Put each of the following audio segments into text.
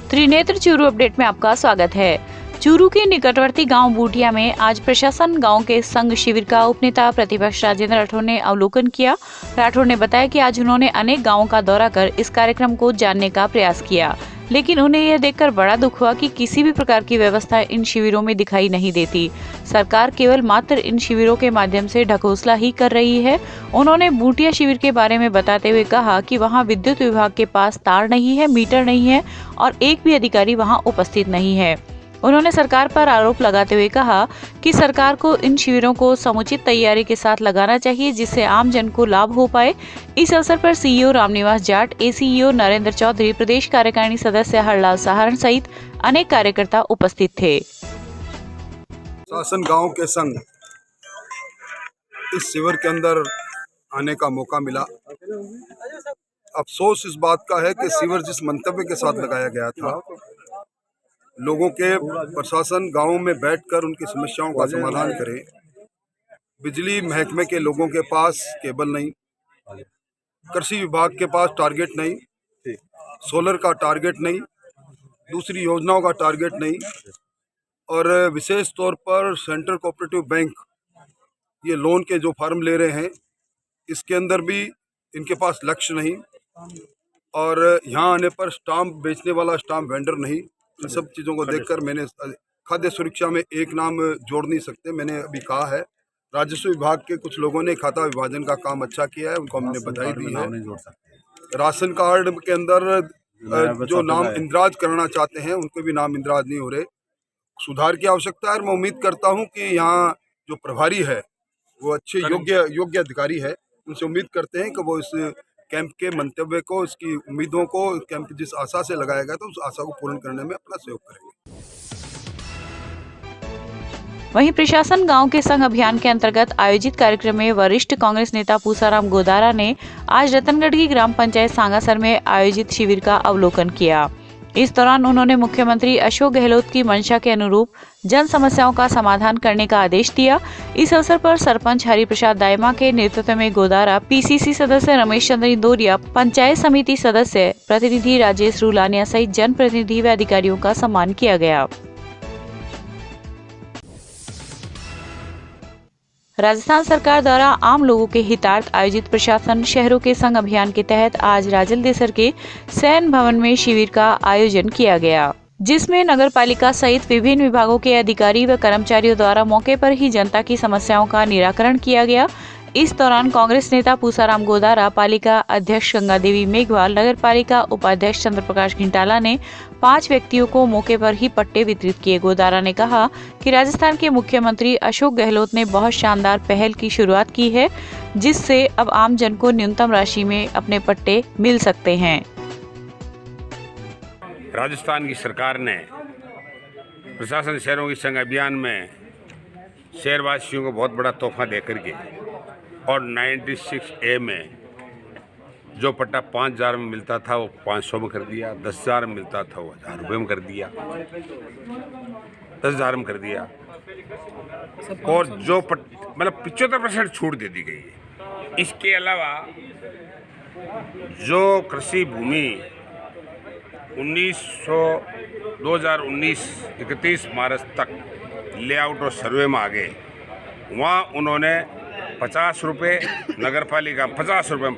Trinetra Churu update में आपका स्वागत है। चूरू के निकटवर्ती गांव बूटिया में आज प्रशासन गांव के संघ शिविर का उपनेता प्रतिपक्ष राजेंद्र राठौर ने अवलोकन किया। राठौर ने बताया कि आज उन्होंने अनेक गांवों का दौरा कर इस कार्यक्रम को जानने का प्रयास किया, लेकिन उन्हें यह देखकर बड़ा दुख हुआ कि किसी भी प्रकार की व्यवस्था इन शिविरों में दिखाई नहीं देती। सरकार केवल मात्र इन शिविरों के माध्यम से ढकोसला ही कर रही है। उन्होंने बूटिया शिविर के बारे में बताते हुए कहा कि वहां विद्युत विभाग के पास तार नहीं है, मीटर नहीं है और एक भी अधिकारी वहां उपस्थित नहीं है। उन्होंने सरकार पर आरोप लगाते हुए कहा कि सरकार को इन शिविरों को समुचित तैयारी के साथ लगाना चाहिए, जिससे आम जन को लाभ हो पाए। इस अवसर पर सीईओ रामनिवास जाट, एसीईओ नरेंद्र चौधरी, प्रदेश कार्यकारिणी सदस्य हरलाल सहारण सहित अनेक कार्यकर्ता उपस्थित थे। शासन गांव के संग इस शिविर के अंदर आने का मौका मिला। अफसोस इस बात का है कि शिविर जिस मंतव्य के साथ लगाया गया था, लोगों के प्रशासन गांवों में बैठकर उनकी समस्याओं का समाधान करे। बिजली महकमे के लोगों के पास केबल नहीं, कृषि विभाग के पास टारगेट नहीं, सोलर का टारगेट नहीं, दूसरी योजनाओं का टारगेट नहीं, और विशेष तौर पर सेंट्रल कोऑपरेटिव बैंक ये लोन के जो फार्म ले रहे हैं, इसके अंदर भी इनके पास लक्ष्य नहीं, और यहाँ आने पर स्टाम्प बेचने वाला स्टाम्प वेंडर नहीं। इन सब चीज़ों को देखकर मैंने खाद्य सुरक्षा में एक नाम जोड़ नहीं सकते। मैंने अभी कहा है, राजस्व विभाग के कुछ लोगों ने खाता विभाजन का काम अच्छा किया है, उनको हमने बधाई दी है। राशन कार्ड के अंदर जो नाम इंदराज करना चाहते हैं, उनके भी नाम इंदराज नहीं हो रहे। सुधार की आवश्यकता है और मैं उम्मीद करता हूं कि यहाँ जो प्रभारी है वो अच्छे योग्य अधिकारी है। उनसे उम्मीद करते हैं कि वो इस कैंप के मंतव्य को, इसकी उम्मीदों को, कैंप जिस आशा से लगाया गया था उस आशा को पूर्ण करने में अपना सहयोग करेंगे। वहीं प्रशासन गांव के संघ अभियान के अंतर्गत आयोजित कार्यक्रम में वरिष्ठ कांग्रेस नेता पूसाराम गोदारा ने आज रतनगढ़ की ग्राम पंचायत सांगासर में आयोजित शिविर का अवलोकन किया। इस दौरान उन्होंने मुख्यमंत्री अशोक गहलोत की मंशा के अनुरूप जन समस्याओं का समाधान करने का आदेश दिया। इस अवसर पर सरपंच हरिप्रसाद दायमा के नेतृत्व में गोदारा, पीसीसी सदस्य रमेश चंद्र इंदौरिया, पंचायत समिति सदस्य प्रतिनिधि राजेश रूलानिया सहित जनप्रतिनिधि व अधिकारियों का सम्मान किया गया। राजस्थान सरकार द्वारा आम लोगों के हितार्थ आयोजित प्रशासन शहरों के संघ अभियान के तहत आज राजलदेसर के सैन भवन में शिविर का आयोजन किया गया, जिसमें नगर पालिका सहित विभिन्न विभागों के अधिकारी व कर्मचारियों द्वारा मौके पर ही जनता की समस्याओं का निराकरण किया गया। इस दौरान कांग्रेस नेता पूसाराम गोदारा, पालिका अध्यक्ष गंगा देवी मेघवाल, नगर पालिका उपाध्यक्ष चंद्र प्रकाश घिंटाला ने 5 व्यक्तियों को मौके पर ही पट्टे वितरित किए। गोदारा ने कहा कि राजस्थान के मुख्यमंत्री अशोक गहलोत ने बहुत शानदार पहल की शुरुआत की है, जिससे अब आम जन को न्यूनतम राशि में अपने पट्टे मिल सकते हैं। राजस्थान की सरकार ने प्रशासन शहरों की संघ अभियान में शहरवासियों को बहुत बड़ा तोहफा दे करके और 96A में जो पट्टा 5000 में मिलता था वो 500 में कर दिया, 10,000 में मिलता था वो 1000 रुपये में कर दिया, 10,000 में कर दिया, और जो मतलब 75% छूट दे दी गई है। इसके अलावा जो कृषि भूमि 2019 31 मार्च तक लेआउट और सर्वे में आ गए, वहाँ उन्होंने 50 रुपये, नगर पालिका 50 रुपये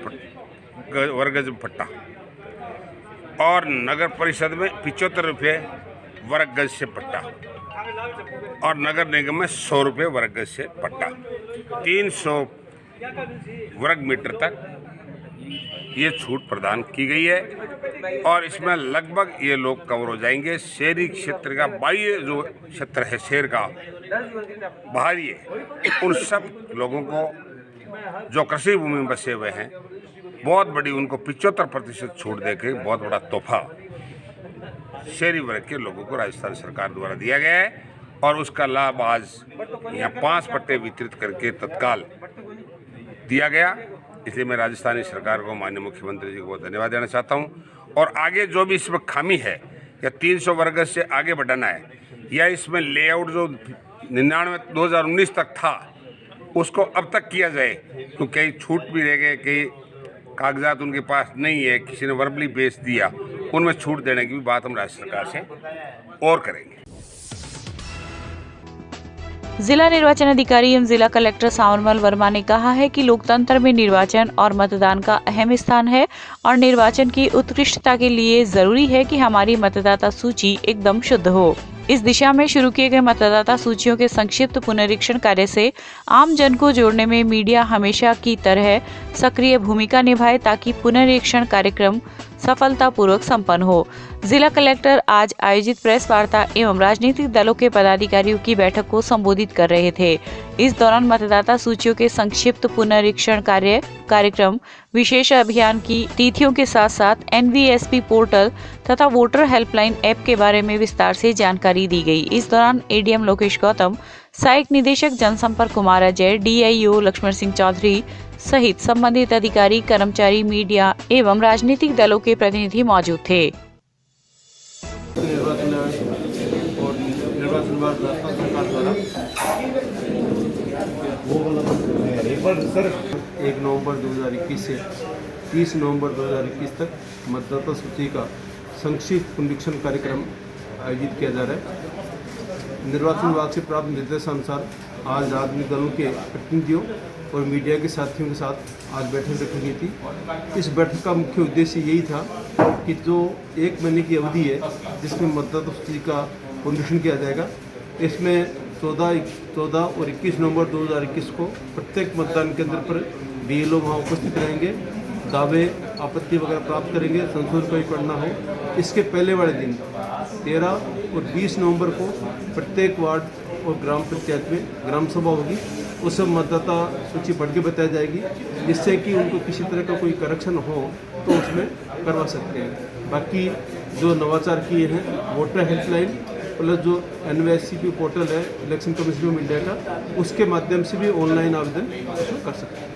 वर्गज पट्टा, और नगर परिषद में 75 रुपये वर्ग गज से पट्टा, और नगर निगम में 100 रुपये वर्ग गज से पट्टा, 300 वर्ग मीटर तक ये छूट प्रदान की गई है। और इसमें लगभग ये लोग कवर हो जाएंगे। शहरी क्षेत्र का बाह्य जो क्षेत्र है शहर का बाहरी है, उन सब लोगों को जो कृषि भूमि में बसे हुए हैं, बहुत बड़ी उनको 75% छूट देके बहुत बड़ा तोहफा शहरी वर्ग के लोगों को राजस्थान सरकार द्वारा दिया गया है। और उसका लाभ आज यहाँ 5 पट्टे वितरित करके तत्काल दिया गया। इसलिए मैं राजस्थानी सरकार को, माननीय मुख्यमंत्री जी को बहुत धन्यवाद देना चाहता हूँ। और आगे जो भी इसमें खामी है, या 300 वर्ग से आगे बढ़ाना है, या इसमें लेआउट जो 2019 तक था उसको अब तक किया जाए, तो कई छूट भी रह गए, कई कागजात उनके पास नहीं है, किसी ने वर्बली बेच दिया, उनमें छूट देने की भी बात हम राज्य सरकार से और करेंगे। जिला निर्वाचन अधिकारी एवं जिला कलेक्टर सांवरमल वर्मा ने कहा है कि लोकतंत्र में निर्वाचन और मतदान का अहम स्थान है और निर्वाचन की उत्कृष्टता के लिए जरूरी है कि हमारी मतदाता सूची एकदम शुद्ध हो। इस दिशा में शुरू किए गए मतदाता सूचियों के संक्षिप्त पुनरीक्षण कार्य से आम जन को जोड़ने में मीडिया हमेशा की तरह सक्रिय भूमिका निभाए ताकि पुनरीक्षण कार्यक्रम सफलतापूर्वक संपन्न हो। जिला कलेक्टर आज आयोजित प्रेस वार्ता एवं राजनीतिक दलों के पदाधिकारियों की बैठक को संबोधित कर रहे थे। इस दौरान मतदाता सूचियों के संक्षिप्त पुनरीक्षण कार्यक्रम विशेष अभियान की तिथियों के साथ साथ NVSP पोर्टल तथा वोटर हेल्पलाइन ऐप के बारे में विस्तार से जानकारी दी गई। इस दौरान ADM लोकेश गौतम, सहायक निदेशक जनसंपर्क कुमार अजय, DIO लक्ष्मण सिंह चौधरी सहित संबंधित अधिकारी, कर्मचारी, मीडिया एवं राजनीतिक दलों के प्रतिनिधि मौजूद थे। निर्वाचन आयोग और निर्वाचन विभाग सरकार द्वारा 1 नवंबर 2021 से 30 नवंबर 2021 तक मतदाता सूची का संक्षिप्त पुनरीक्षण कार्यक्रम आयोजित किया जा रहा है। निर्वाचन विभाग से प्राप्त निर्देशानुसार आज राजनीतिक दलों के प्रतिनिधियों और मीडिया के साथियों के साथ आज बैठक रखी गई थी। इस बैठक का मुख्य उद्देश्य यही था कि जो 1 महीने की अवधि है जिसमें मतदाता सूची का पुनरीक्षण किया जाएगा, इसमें 14 और 21 नवंबर 2021 को प्रत्येक मतदान केंद्र पर BLO वहाँ उपस्थित रहेंगे, दावे आपत्ति वगैरह प्राप्त करेंगे, संशोधन कोई करना हो। इसके पहले वाले दिन 13 और 20 नवंबर को प्रत्येक वार्ड और ग्राम पंचायत में ग्राम सभा होगी। उस सब मतदाता सूची पढ़ के बताई जाएगी, जिससे कि उनको किसी तरह का कोई करेक्शन हो तो उसमें करवा सकते हैं। बाकी जो नवाचार किए हैं वोटर हेल्पलाइन प्लस जो NVSP पोर्टल है इलेक्शन कमीशन ऑफ इंडिया का, उसके माध्यम से भी ऑनलाइन आवेदन कर सकते हैं।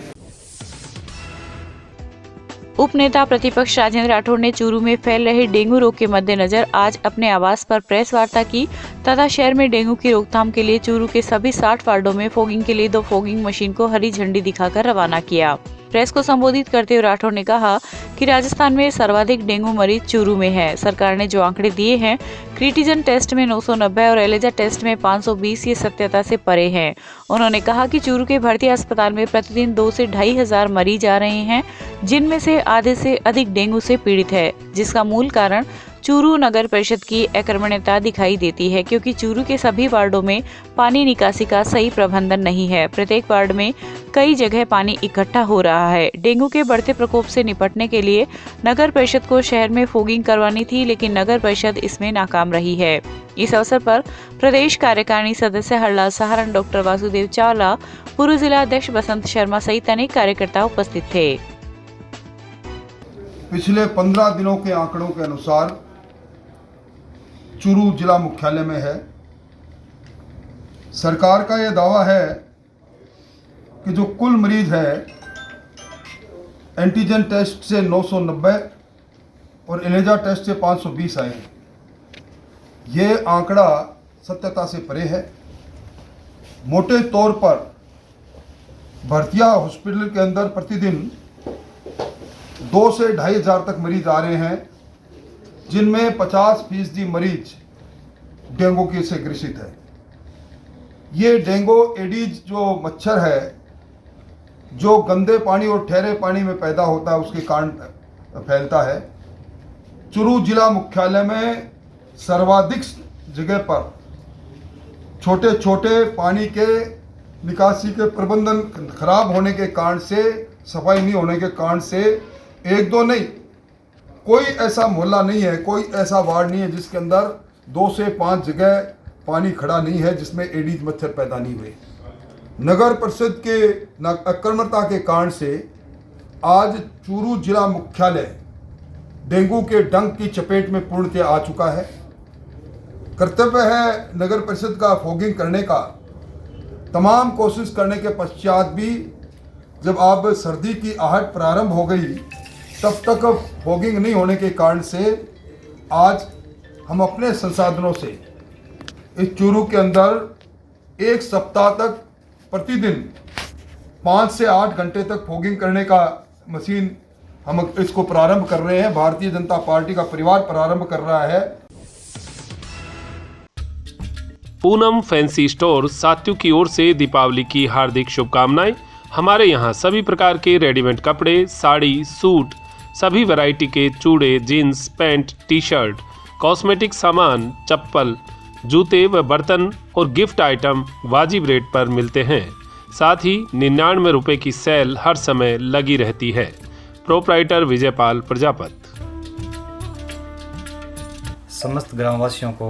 उपनेता प्रतिपक्ष राजेंद्र राठौड़ ने चूरू में फैल रहे डेंगू रोग के मद्देनजर आज अपने आवास पर प्रेस वार्ता की तथा शहर में डेंगू की रोकथाम के लिए चूरू के सभी 60 वार्डों में फॉगिंग के लिए 2 फॉगिंग मशीन को हरी झंडी दिखाकर रवाना किया। प्रेस को संबोधित करते हुए राठौड़ ने कहा कि राजस्थान में सर्वाधिक डेंगू मरीज चूरू में है। सरकार ने जो आंकड़े दिए हैं, क्रिटिजन टेस्ट में 990 और एलेजा टेस्ट में 520, ये सत्यता से परे हैं। उन्होंने कहा कि चूरू के भर्ती अस्पताल में प्रतिदिन 2 से 2,500 मरीज आ रहे हैं, जिनमें से आधे से अधिक डेंगू से पीड़ित है, जिसका मूल कारण चूरू नगर परिषद की अकर्मण्यता दिखाई देती है, क्योंकि चूरू के सभी वार्डों में पानी निकासी का सही प्रबंधन नहीं है। प्रत्येक वार्ड में कई जगह पानी इकट्ठा हो रहा है। डेंगू के बढ़ते प्रकोप से निपटने के लिए नगर परिषद को शहर में फॉगिंग करवानी थी, लेकिन नगर परिषद इसमें नाकाम रही है। इस अवसर पर प्रदेश कार्यकारिणी सदस्य हरलाल सहारण, डॉक्टर वासुदेव चावला, पूर्व जिला अध्यक्ष बसंत शर्मा सहित अनेक कार्यकर्ता उपस्थित थे। पिछले 15 दिनों के आंकड़ों के अनुसार चूरू जिला मुख्यालय में है। सरकार का यह दावा है कि जो कुल मरीज है एंटीजन टेस्ट से 990 और एलेजा टेस्ट से 520 आए हैं। ये आंकड़ा सत्यता से परे है। मोटे तौर पर भरतिया हॉस्पिटल के अंदर प्रतिदिन 2 से 2,500 तक मरीज आ रहे हैं, जिनमें 50% मरीज डेंगू की से ग्रसित है। ये डेंगू एडीज जो मच्छर है, जो गंदे पानी और ठहरे पानी में पैदा होता है, उसके कारण फैलता है। चूरू जिला मुख्यालय में सर्वाधिक जगह पर छोटे छोटे पानी के निकासी के प्रबंधन खराब होने के कारण से, सफाई नहीं होने के कारण से, 1-2 नहीं, कोई ऐसा मोहल्ला नहीं है, कोई ऐसा वार्ड नहीं है जिसके अंदर 2 से 5 जगह पानी खड़ा नहीं है जिसमें एडीज मच्छर पैदा नहीं हुए। नगर परिषद के अकर्मता के कारण से आज चूरू जिला मुख्यालय डेंगू के डंक की चपेट में पूर्णतः आ चुका है। कर्तव्य है नगर परिषद का फॉगिंग करने का। तमाम कोशिश करने के पश्चात भी जब अब सर्दी की आहट प्रारंभ हो गई, तब तक फॉगिंग नहीं होने के कारण से आज हम अपने संसाधनों से इस चूरू के अंदर 1 सप्ताह तक प्रतिदिन 5 से 8 घंटे तक फॉगिंग करने का मशीन हम इसको प्रारंभ कर रहे हैं। भारतीय जनता पार्टी का परिवार प्रारंभ कर रहा है। पूनम फैंसी स्टोर सात्यु की ओर से दीपावली की हार्दिक शुभकामनाएं। हमारे यहाँ सभी प्रकार के रेडीमेड कपड़े, साड़ी, सूट, सभी वैरायटी के चूड़े, jeans, pant, T shirt, cosmetic सामान, चप्पल, जूते व बर्तन और गिफ्ट आइटम वाजिब रेट पर मिलते हैं। साथ ही 99 रुपये की सेल हर समय लगी रहती है। प्रोप्राइटर विजयपाल प्रजापत। समस्त ग्रामवासियों को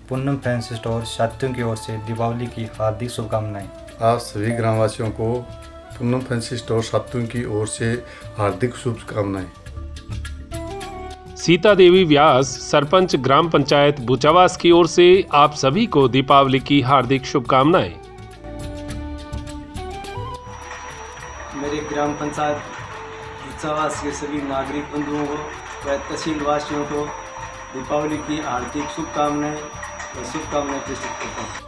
पूनम फैंसी स्टोर सात्यु की ओर से दीपावली की हार्दिक शुभकामनाएं। आप सभी ग्रामवासियों को पूनम फैंसी स्टोर सात्यु की ओर से हार्दिक शुभकामनाएं। सीता देवी व्यास, सरपंच ग्राम पंचायत बुचावास की ओर से आप सभी को दीपावली की हार्दिक शुभकामनाएं। मेरे ग्राम पंचायत बुचावास के सभी नागरिक बंधुओं को व तहसील वासियों को दीपावली की हार्दिक शुभकामनाएं प्रेषित करता हूँ।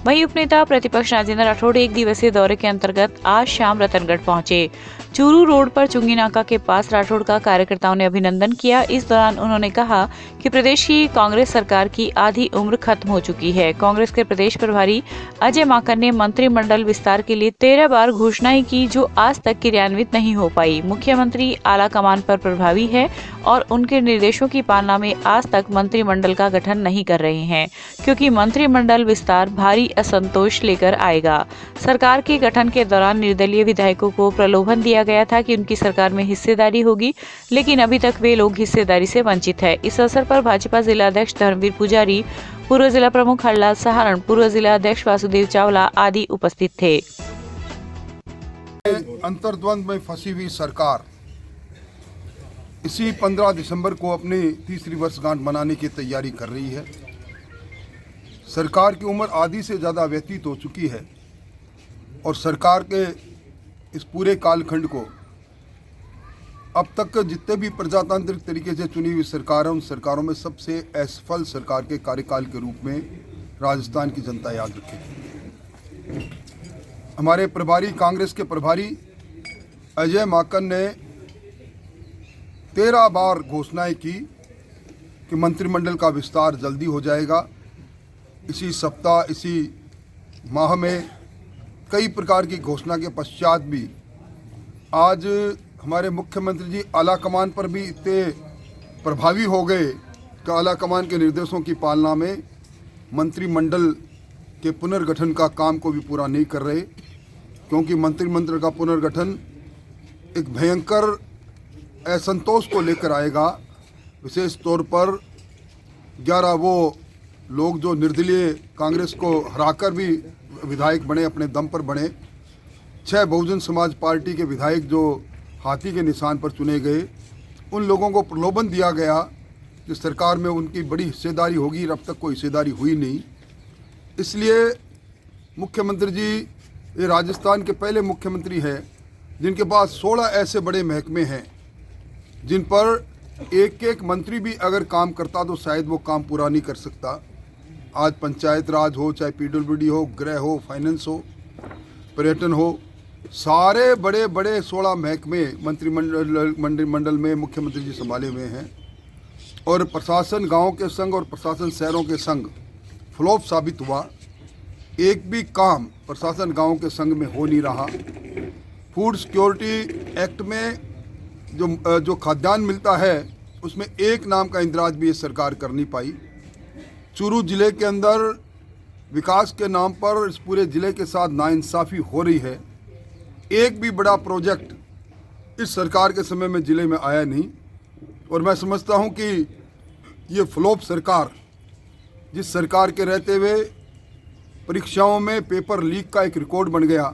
वहीं उपनेता प्रतिपक्ष राजेंद्र राठौड़ एक दिवसीय दौरे के अंतर्गत आज शाम रतनगढ़ पहुंचे। चूरू रोड पर चुंगी नाका के पास राठौड़ का कार्यकर्ताओं ने अभिनंदन किया। इस दौरान उन्होंने कहा कि प्रदेश की कांग्रेस सरकार की आधी उम्र खत्म हो चुकी है। कांग्रेस के प्रदेश प्रभारी अजय माकन ने मंत्रिमंडल विस्तार के लिए 13 बार घोषणाएं की जो आज तक क्रियान्वित नहीं हो पाई। मुख्यमंत्री आला कमान पर प्रभावी है और उनके निर्देशों की पालना में आज तक मंत्रिमंडल का गठन नहीं कर रहे हैं, क्योंकि मंत्रिमंडल विस्तार भारी असंतोष लेकर आएगा। सरकार के गठन के दौरान निर्दलीय विधायकों को प्रलोभन दिया गया था कि उनकी सरकार में हिस्सेदारी होगी, लेकिन अभी तक वे लोग हिस्सेदारी से वंचित है। इस अवसर पर भाजपा जिला अध्यक्ष धर्मवीर पुजारी, पूर्व जिला प्रमुख हरलाल सहारण, पूर्व जिला अध्यक्ष वासुदेव चावला आदि उपस्थित थे। अंतर्द्वंद में फंसी हुई सरकार इसी 15 दिसंबर को अपनी तीसरी वर्षगांठ मनाने की तैयारी कर रही है। सरकार की उम्र आधी से ज़्यादा व्यतीत हो चुकी है और सरकार के इस पूरे कालखंड को अब तक जितने भी प्रजातांत्रिक तरीके से चुनी हुई सरकार है, उन सरकारों में सबसे असफल सरकार के कार्यकाल के रूप में राजस्थान की जनता याद रखेगी। हमारे प्रभारी, कांग्रेस के प्रभारी अजय माकन ने 13 बार घोषणाएं की कि मंत्रिमंडल का विस्तार जल्दी हो जाएगा। इसी सप्ताह, इसी माह में कई प्रकार की घोषणा के पश्चात भी आज हमारे मुख्यमंत्री जी आला कमान पर भी इतने प्रभावी हो गए कि आला कमान के निर्देशों की पालना में मंत्रिमंडल के पुनर्गठन का काम को भी पूरा नहीं कर रहे, क्योंकि मंत्रिमंडल का पुनर्गठन एक भयंकर असंतोष को लेकर आएगा। विशेष तौर पर 11 वो लोग जो निर्दलीय कांग्रेस को हराकर भी विधायक बने, अपने दम पर बने, 6 बहुजन समाज पार्टी के विधायक जो हाथी के निशान पर चुने गए, उन लोगों को प्रलोभन दिया गया कि सरकार में उनकी बड़ी हिस्सेदारी होगी। अब तक कोई हिस्सेदारी हुई नहीं। इसलिए मुख्यमंत्री जी ये राजस्थान के पहले मुख्यमंत्री हैं जिनके पास 16 ऐसे बड़े महकमे हैं जिन पर एक एक मंत्री भी अगर काम करता तो शायद वो काम पूरा नहीं कर सकता। आज पंचायत राज हो, चाहे PWD हो, गृह हो, फाइनेंस हो, पर्यटन हो, सारे बड़े बड़े 16 महकमे मंत्रिमंडल में मुख्यमंत्री जी संभाले हुए हैं। और प्रशासन गांव के संग और प्रशासन शहरों के संग फ्लॉप साबित हुआ। एक भी काम प्रशासन गांव के संग में हो नहीं रहा। फूड सिक्योरिटी एक्ट में जो खाद्यान्न मिलता है उसमें एक नाम का इंदराज भी ये सरकार कर नहीं पाई। चूरू जिले के अंदर विकास के नाम पर इस पूरे ज़िले के साथ नाइंसाफ़ी हो रही है। एक भी बड़ा प्रोजेक्ट इस सरकार के समय में ज़िले में आया नहीं। और मैं समझता हूं कि ये फ्लॉप सरकार, जिस सरकार के रहते हुए परीक्षाओं में पेपर लीक का एक रिकॉर्ड बन गया,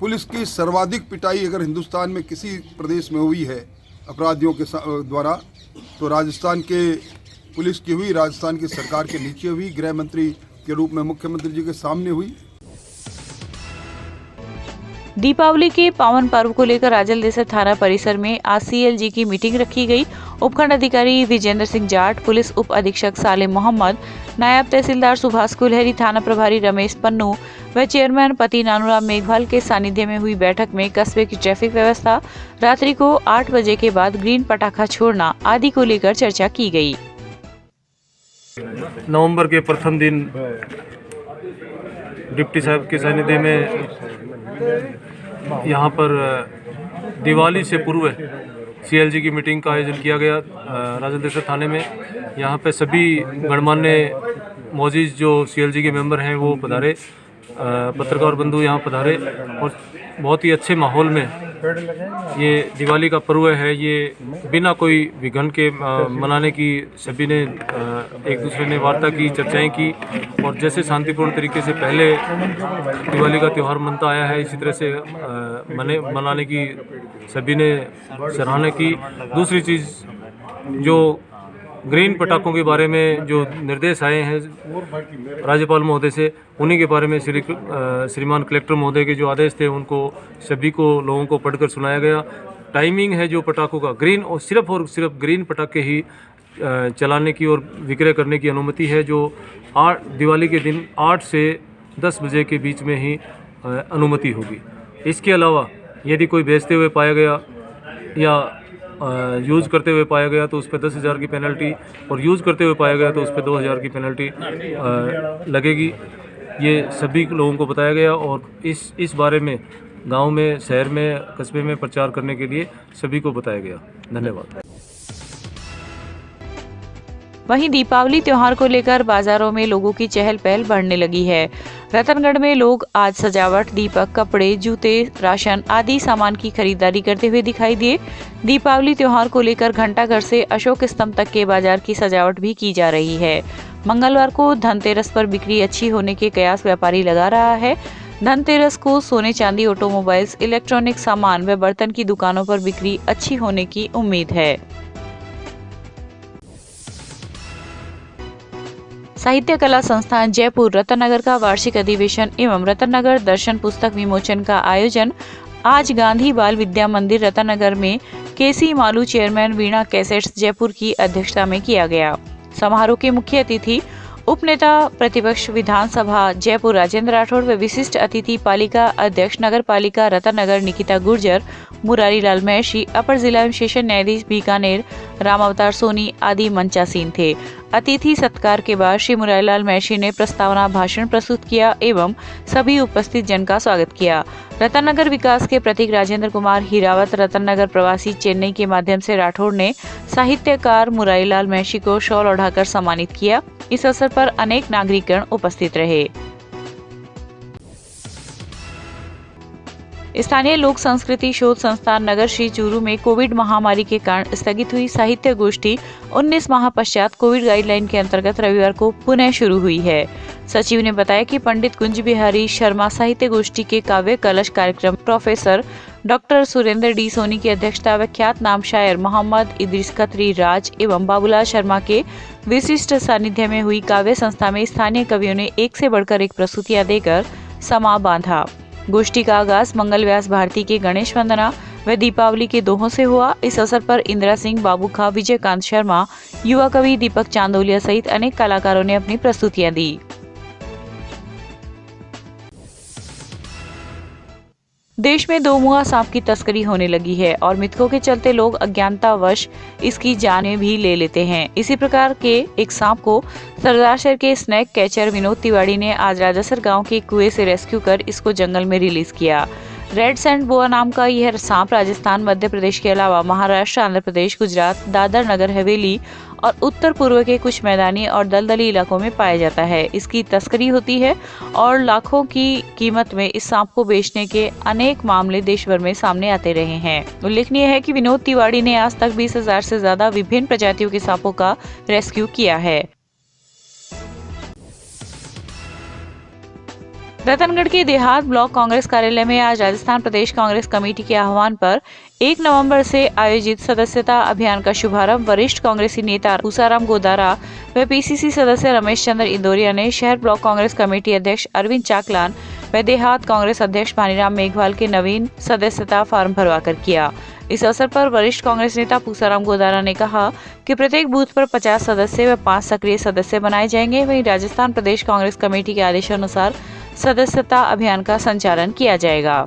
पुलिस की सर्वाधिक पिटाई अगर हिंदुस्तान में किसी प्रदेश में हुई है अपराधियों के द्वारा तो राजस्थान के पुलिस की हुई, राजस्थान की सरकार के नीचे हुई, गृह मंत्री के रूप में मुख्यमंत्री जी के सामने हुई। दीपावली के पावन पर्व को लेकर राजलदेसर थाना परिसर में आज सीएलजी की मीटिंग रखी गई। उपखंड अधिकारी विजेंद्र सिंह जाट, पुलिस उप अधीक्षक सालिम मोहम्मद, नायब तहसीलदार सुभाष कुलहरी, थाना प्रभारी रमेश पन्नू व चेयरमैन पति नानूराम मेघवाल के सानिध्य में हुई बैठक में कस्बे की ट्रैफिक व्यवस्था, रात्रि को 8 बजे के बाद ग्रीन पटाखा छोड़ना आदि को लेकर चर्चा की गई। नवंबर के प्रथम दिन डिप्टी साहब के सानिध्य में यहाँ पर दिवाली से पूर्व सीएलजी की मीटिंग का आयोजन किया गया राजलदेसर थाने में। यहाँ पे सभी गणमान्य मौजूद जो सीएलजी के मेंबर हैं वो पधारे, पत्रकार बंधु यहाँ पधारे और बहुत ही अच्छे माहौल में ये दिवाली का पर्व है, ये बिना कोई विघ्न के मनाने की सभी ने एक दूसरे ने वार्ता की, चर्चाएं की और जैसे शांतिपूर्ण तरीके से पहले दिवाली का त्यौहार मनता आया है इसी तरह से मनाने की सभी ने सराहना की। दूसरी चीज़ जो ग्रीन पटाखों के बारे में जो निर्देश आए हैं राज्यपाल महोदय से, उन्हीं के बारे में श्रीमान कलेक्टर महोदय के जो आदेश थे उनको सभी को लोगों को पढ़कर सुनाया गया। टाइमिंग है जो पटाखों का ग्रीन और सिर्फ ग्रीन पटाखे ही चलाने की और विक्रय करने की अनुमति है, जो दिवाली के दिन 8 से 10 बजे के बीच में ही अनुमति होगी। इसके अलावा यदि कोई बेचते हुए पाया गया या यूज़ करते हुए पाया गया तो उस पर 10,000 की पेनल्टी और यूज़ करते हुए पाया गया तो उस पर 2,000 की पेनल्टी लगेगी। ये सभी लोगों को बताया गया और इस बारे में गांव में, शहर में, कस्बे में प्रचार करने के लिए सभी को बताया गया। धन्यवाद। वहीं दीपावली त्योहार को लेकर बाजारों में लोगों की चहल पहल बढ़ने लगी है। रतनगढ़ में लोग आज सजावट, दीपक, कपड़े, जूते, राशन आदि सामान की खरीदारी करते हुए दिखाई दिए। दीपावली त्योहार को लेकर घंटाघर से अशोक स्तंभ तक के बाजार की सजावट भी की जा रही है। मंगलवार को धनतेरस पर बिक्री अच्छी होने के कयास व्यापारी लगा रहा है। धनतेरस को सोने, चांदी, ऑटोमोबाइल्स, इलेक्ट्रॉनिक सामान व बर्तन की दुकानों पर बिक्री अच्छी होने की उम्मीद है। साहित्य कला संस्थान जयपुर रतननगर का वार्षिक अधिवेशन एवं रतननगर दर्शन पुस्तक विमोचन का आयोजन आज गांधी बाल विद्या मंदिर रतननगर में केसी मालू, चेयरमैन वीणा कैसेट्स जयपुर की अध्यक्षता में किया गया। समारोह के मुख्य अतिथि उपनेता प्रतिपक्ष विधानसभा जयपुर राजेंद्र राठौड़ व विशिष्ट अतिथि पालिका अध्यक्ष नगर पालिका रतननगर निकिता गुर्जर, मुरारी लाल महर्षि, अपर जिला एवं सेशन न्यायाधीश बीकानेर राम अवतार सोनी आदि मंचासीन थे। अतिथि सत्कार के बाद श्री मुरारी लाल महर्षि ने प्रस्तावना भाषण प्रस्तुत किया एवं सभी उपस्थित जन का स्वागत किया। रतननगर विकास के प्रतीक राजेंद्र कुमार हीरावत रतननगर प्रवासी चेन्नई के माध्यम से राठौड़ ने साहित्यकार मुरारी लाल महर्षि को शॉल ओढ़ाकर सम्मानित किया। इस अवसर पर अनेक नागरिकगण उपस्थित रहे। स्थानीय लोक संस्कृति शोध संस्थान नगर श्री चूरू में कोविड महामारी के कारण स्थगित हुई साहित्य गोष्ठी 19 माह पश्चात कोविड गाइडलाइन के अंतर्गत रविवार को पुनः शुरू हुई है। सचिव ने बताया कि पंडित कुंज बिहारी शर्मा साहित्य गोष्ठी के काव्य कलश कार्यक्रम professor doctor Surendra D Soni की अध्यक्षता व ख्यात नाम शायर मोहम्मद इद्रिस खत्री राज एवं बाबूलाल शर्मा के विशिष्ट सानिध्य में हुई काव्य संस्था में स्थानीय कवियों ने एक से बढ़कर एक प्रस्तुतियां देकर समा बांधा। गोष्ठी का आगाज मंगल व्यास भारती के गणेश वंदना व दीपावली के दोहों से हुआ। इस अवसर पर इंदिरा सिंह, बाबू खा, विजयकांत शर्मा, युवा कवि दीपक चांदोलिया सहित अनेक कलाकारों ने अपनी प्रस्तुतियां दी। देश में 2 मुआ सांप की तस्करी होने लगी है और मिथकों के चलते लोग अज्ञानतावश इसकी जानें भी ले लेते हैं। इसी प्रकार के एक सांप को सरदारशहर के स्नैक कैचर विनोद तिवारी ने आज राजासर गांव के कुएं से रेस्क्यू कर इसको जंगल में रिलीज किया। रेड सैंड बोआ नाम का यह सांप राजस्थान, मध्य प्रदेश के अलावा महाराष्ट्र, आंध्र प्रदेश, गुजरात, दादर नगर हवेली और उत्तर पूर्व के कुछ मैदानी और दलदली इलाकों में पाया जाता है। इसकी तस्करी होती है और लाखों की कीमत में इस सांप को बेचने के अनेक मामले देश भर में सामने आते रहे हैं। उल्लेखनीय है कि विनोद तिवारी ने आज तक 20,000 से ज्यादा विभिन्न प्रजातियों के सांपों का रेस्क्यू किया है। रतनगढ़ के देहात ब्लॉक कांग्रेस कार्यालय में आज राजस्थान प्रदेश कांग्रेस कमेटी के आह्वान पर 1 नवंबर से आयोजित सदस्यता अभियान का शुभारंभ वरिष्ठ कांग्रेसी नेता उसाराम गोदारा व पीसीसी सदस्य रमेश चंद्र इंदौरिया ने शहर ब्लॉक कांग्रेस कमेटी अध्यक्ष अरविंद चाकलान, व देहात कांग्रेस अध्यक्ष भानीराम मेघवाल के नवीन सदस्यता फॉर्म भरवाकर किया। इस अवसर पर वरिष्ठ कांग्रेस नेता पूसाराम गोदारा ने कहा कि प्रत्येक बूथ पर 50 सदस्य व 5 सक्रिय सदस्य बनाए जाएंगे। वहीं राजस्थान प्रदेश कांग्रेस कमेटी के आदेशानुसार सदस्यता अभियान का संचालन किया जाएगा।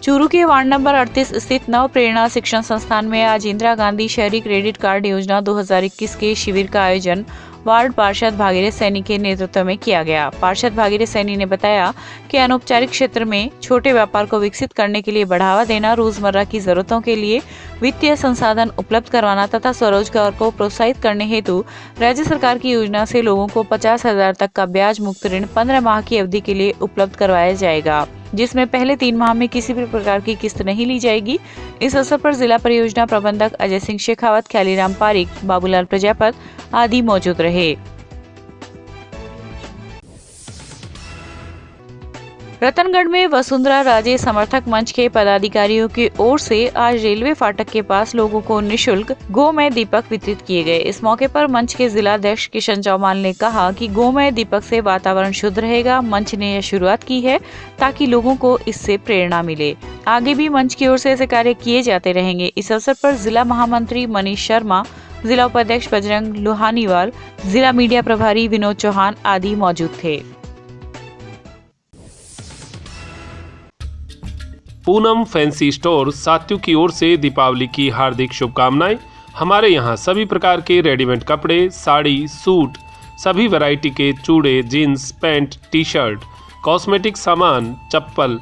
चूरू के वार्ड नंबर 38 स्थित नव प्रेरणा शिक्षण संस्थान में आज इंदिरा गांधी शहरी क्रेडिट कार्ड योजना 2021 के शिविर का आयोजन वार्ड पार्षद भागीरथ सैनी के नेतृत्व में किया गया। पार्षद भागीरथ सैनी ने बताया कि अनौपचारिक क्षेत्र में छोटे व्यापार को विकसित करने के लिए बढ़ावा देना, रोजमर्रा की जरूरतों के लिए वित्तीय संसाधन उपलब्ध करवाना तथा स्वरोजगार को प्रोत्साहित करने हेतु राज्य सरकार की योजना से लोगों को 50,000 तक का ब्याज मुक्त ऋण 15 माह की अवधि के लिए उपलब्ध करवाया जाएगा, जिसमें पहले 3 माह में किसी भी प्रकार की किस्त नहीं ली जाएगी। इस अवसर पर जिला परियोजना प्रबंधक अजय सिंह शेखावत, ख्यालीराम पारिक, बाबूलाल प्रजापत आदि मौजूद रहे। रतनगढ़ में वसुंधरा राजे समर्थक मंच के पदाधिकारियों की ओर से आज रेलवे फाटक के पास लोगों को निशुल्क गोमय दीपक वितरित किए गए। इस मौके पर मंच के जिलाध्यक्ष किशन चौमाल ने कहा कि गोमय दीपक से वातावरण शुद्ध रहेगा। मंच ने यह शुरुआत की है ताकि लोगों को इससे प्रेरणा मिले। आगे भी मंच की ओर से ऐसे कार्य किए जाते रहेंगे। इस अवसर पर जिला महामंत्री मनीष शर्मा, जिला उपाध्यक्ष बजरंग लोहानीवाल, जिला मीडिया प्रभारी विनोद चौहान आदि मौजूद थे। पूनम फैंसी स्टोर सात्यु की ओर से दीपावली की हार्दिक शुभकामनाएं। हमारे यहाँ सभी प्रकार के रेडीमेड कपड़े, साड़ी, सूट, सभी वैरायटी के चूड़े, jeans, pant, T shirt, cosmetic सामान, चप्पल,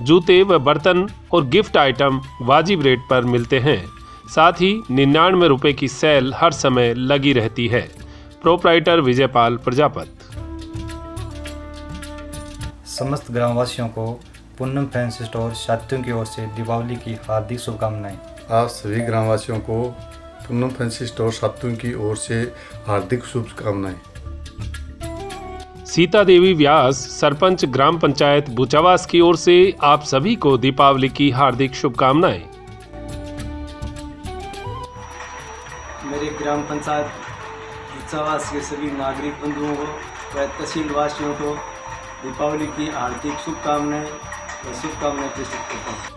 जूते व बर्तन और गिफ्ट आइटम वाजिब रेट पर मिलते हैं। साथ ही 99 रुपये की सेल हर समय लगी रहती है। प्रोप्राइटर विजयपाल प्रजापत। समस्त ग्रामवासियों को पूनम फैंसी स्टोर सात्यु की ओर से दीपावली की हार्दिक शुभकामनाएं। आप सभी ग्रामवासियों को पूनम फैंसी स्टोर सात्यु की ओर से हार्दिक शुभकामनाएं। सीता देवी व्यास, सरपंच ग्राम पंचायत बुचावास की ओर से आप सभी को दीपावली की हार्दिक शुभकामनाएं। मेरे ग्राम पंचायत बुचावास के सभी नागरिक बंधुओं को व तहसील वासियों को दीपावली की हार्दिक शुभकामनाएं प्रेषित करता हूँ।